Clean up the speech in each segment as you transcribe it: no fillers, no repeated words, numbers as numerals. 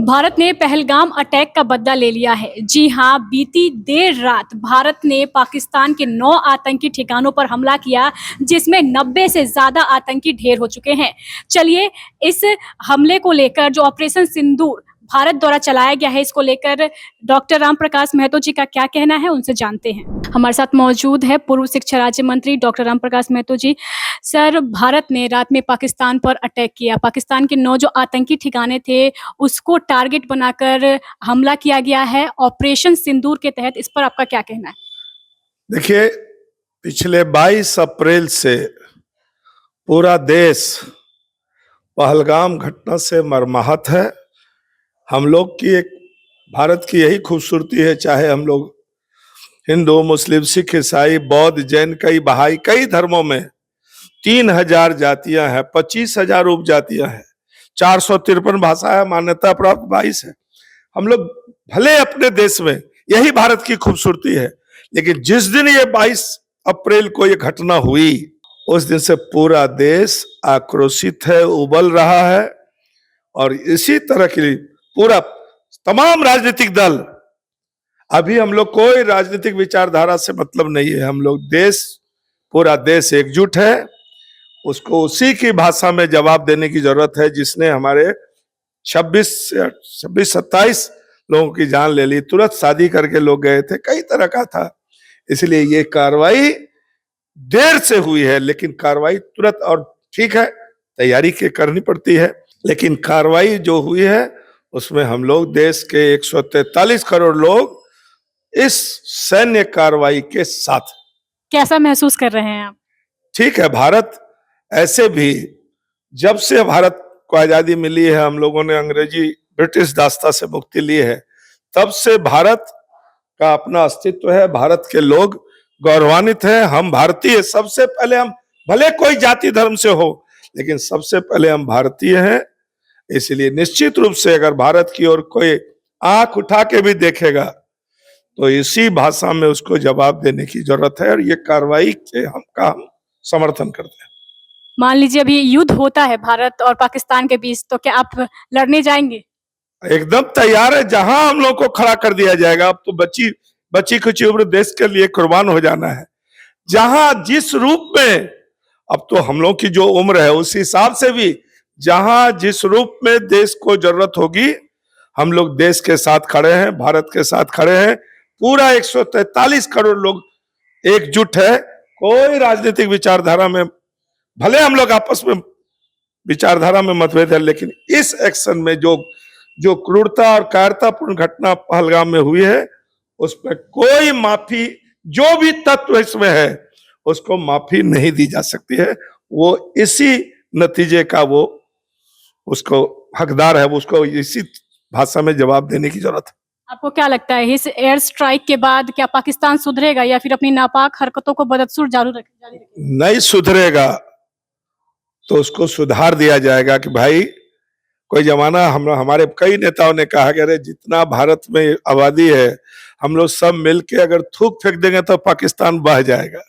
भारत ने पहलगाम अटैक का बदला ले लिया है। जी हां, बीती देर रात भारत ने पाकिस्तान के 9 आतंकी ठिकानों पर हमला किया, जिसमें 90 से ज़्यादा आतंकी ढेर हो चुके हैं। चलिए, इस हमले को लेकर जो ऑपरेशन सिंदूर भारत द्वारा चलाया गया है, इसको लेकर डॉक्टर राम प्रकाश महतो जी का क्या कहना है, उनसे जानते हैं। हमारे साथ मौजूद है पूर्व शिक्षा राज्य मंत्री डॉक्टर राम प्रकाश महतो जी। सर, भारत ने रात में पाकिस्तान पर अटैक किया। पाकिस्तान के 9 जो आतंकी ठिकाने थे, उसको टारगेट बनाकर हमला किया गया है ऑपरेशन सिंदूर के तहत। इस पर आपका क्या कहना है? देखिए, पिछले 22 अप्रैल से पूरा देश पहलगाम घटना से मर्माहत है। हम लोग की एक भारत की यही खूबसूरती है, चाहे हम लोग हिंदू, मुस्लिम, सिख, ईसाई, बौद्ध, जैन, कई बहाई, कई धर्मों में 3000 जातियां हैं, 25,000 उपजातियां हैं, 453 भाषा है, मान्यता प्राप्त 22 है। हम लोग भले अपने देश में, यही भारत की खूबसूरती है, लेकिन जिस दिन ये 22 अप्रैल को ये घटना हुई, उस दिन से पूरा देश आक्रोशित है, उबल रहा है। और इसी तरह की पूरा तमाम राजनीतिक दल, अभी हम लोग कोई राजनीतिक विचारधारा से मतलब नहीं है, हम लोग पूरा देश एकजुट है। उसको उसी की भाषा में जवाब देने की जरूरत है जिसने हमारे 27 लोगों की जान ले ली। तुरंत शादी करके लोग गए थे, कई तरह का था। इसलिए ये कार्रवाई देर से हुई है, लेकिन कार्रवाई तुरंत, और ठीक है, तैयारी के करनी पड़ती है, लेकिन कार्रवाई जो हुई है उसमें हम लोग देश के 143 करोड़ लोग इस सैन्य कार्रवाई के साथ। कैसा महसूस कर रहे हैं आप? ठीक है, भारत ऐसे भी, जब से भारत को आजादी मिली है, हम लोगों ने अंग्रेजी ब्रिटिश दास्ता से मुक्ति ली है, तब से भारत का अपना अस्तित्व है। भारत के लोग गौरवान्वित हैं। हम भारतीय, सबसे पहले हम, भले कोई जाति धर्म से हो, लेकिन सबसे पहले हम भारतीय हैं। इसलिए निश्चित रूप से अगर भारत की ओर कोई आंख उठा के भी देखेगा तो इसी भाषा में उसको जवाब देने की जरूरत है, और ये कार्रवाई के हम समर्थन करते हैं। मान लीजिए अभी युद्ध होता है भारत और पाकिस्तान के बीच, तो क्या आप लड़ने जाएंगे? एकदम तैयार है, जहां हम लोग को खड़ा कर दिया जाएगा। अब तो बच्ची कुछ उम्र देश के लिए कुर्बान हो जाना है। जहां जिस रूप में, अब तो हम लोग की जो उम्र है उस हिसाब से भी, जहां जिस रूप में देश को जरूरत होगी, हम लोग देश के साथ खड़े हैं, भारत के साथ खड़े हैं। पूरा 143 करोड़ लोग एकजुट है। कोई राजनीतिक विचारधारा में, भले हम लोग आपस में विचारधारा में मतभेद है, लेकिन इस एक्शन में जो क्रूरता और कायरतापूर्ण घटना पहलगाम में हुई है, उस पर कोई माफी, जो भी तत्व इसमें है उसको माफी नहीं दी जा सकती है। वो इसी नतीजे का वो उसको हकदार है, वो उसको इसी भाषा में जवाब देने की जरूरत है। आपको क्या लगता है, इस एयर स्ट्राइक के बाद क्या पाकिस्तान सुधरेगा या फिर अपनी नापाक हरकतों को बदस्तूर जारी रखेगा? नहीं सुधरेगा तो उसको सुधार दिया जाएगा। कि भाई, कोई जमाना हमारे कई नेताओं ने कहा कि अरे जितना भारत में आबादी है, हम लोग सब मिलके अगर थूक फेंक देंगे तो पाकिस्तान बह जाएगा।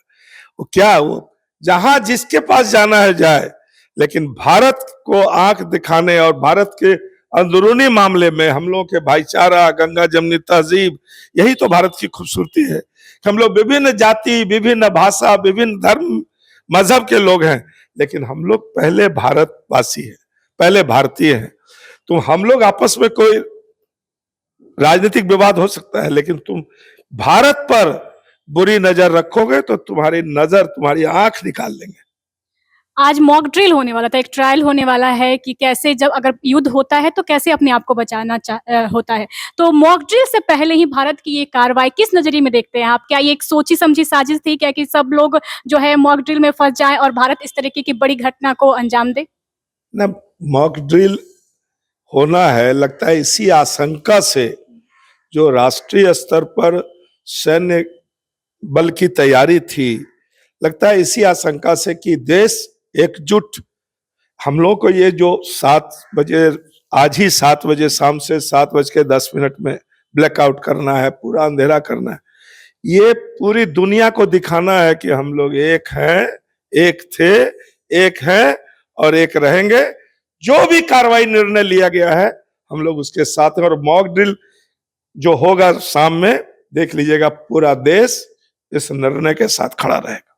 वो क्या, वो जहां जिसके पास जाना है जाए, लेकिन भारत को आंख दिखाने और भारत के अंदरूनी मामले में हम लोग के भाईचारा, गंगा जमनी तहजीब, यही तो भारत की खूबसूरती है कि हम लोग विभिन्न जाति, विभिन्न भाषा, विभिन्न धर्म मजहब के लोग हैं, लेकिन हम लोग पहले भारतवासी हैं, पहले भारतीय हैं। तो हम लोग आपस में कोई राजनीतिक विवाद हो सकता है, लेकिन तुम भारत पर बुरी नजर रखोगे तो तुम्हारी नजर, तुम्हारी आंख निकाल लेंगे। आज मॉक ड्रिल होने वाला था, एक ट्रायल होने वाला है कि कैसे, जब अगर युद्ध होता है तो कैसे अपने आप को बचाना होता है। तो मॉक ड्रिल से पहले ही भारत की ये कार्रवाई किस नजरिए में देखते हैं आप? क्या ये एक सोची समझी साजिश थी क्या, कि सब लोग जो है मॉक ड्रिल में फंस जाएं और भारत इस तरीके की बड़ी घटना को अंजाम दे? ना, मॉक ड्रिल होना है, लगता है इसी आशंका से जो राष्ट्रीय स्तर पर सैन्य बल की तैयारी थी, लगता है इसी आशंका से कि देश एकजुट। हम लोग को ये जो 7 बजे, आज ही 7 बजे, शाम से 7:10 में ब्लैकआउट करना है, पूरा अंधेरा करना है, ये पूरी दुनिया को दिखाना है कि हम लोग एक हैं, एक थे, एक हैं और एक रहेंगे। जो भी कार्रवाई निर्णय लिया गया है, हम लोग उसके साथ हैं। और मॉक ड्रिल जो होगा शाम में, देख लीजिएगा, पूरा देश इस निर्णय के साथ खड़ा रहेगा।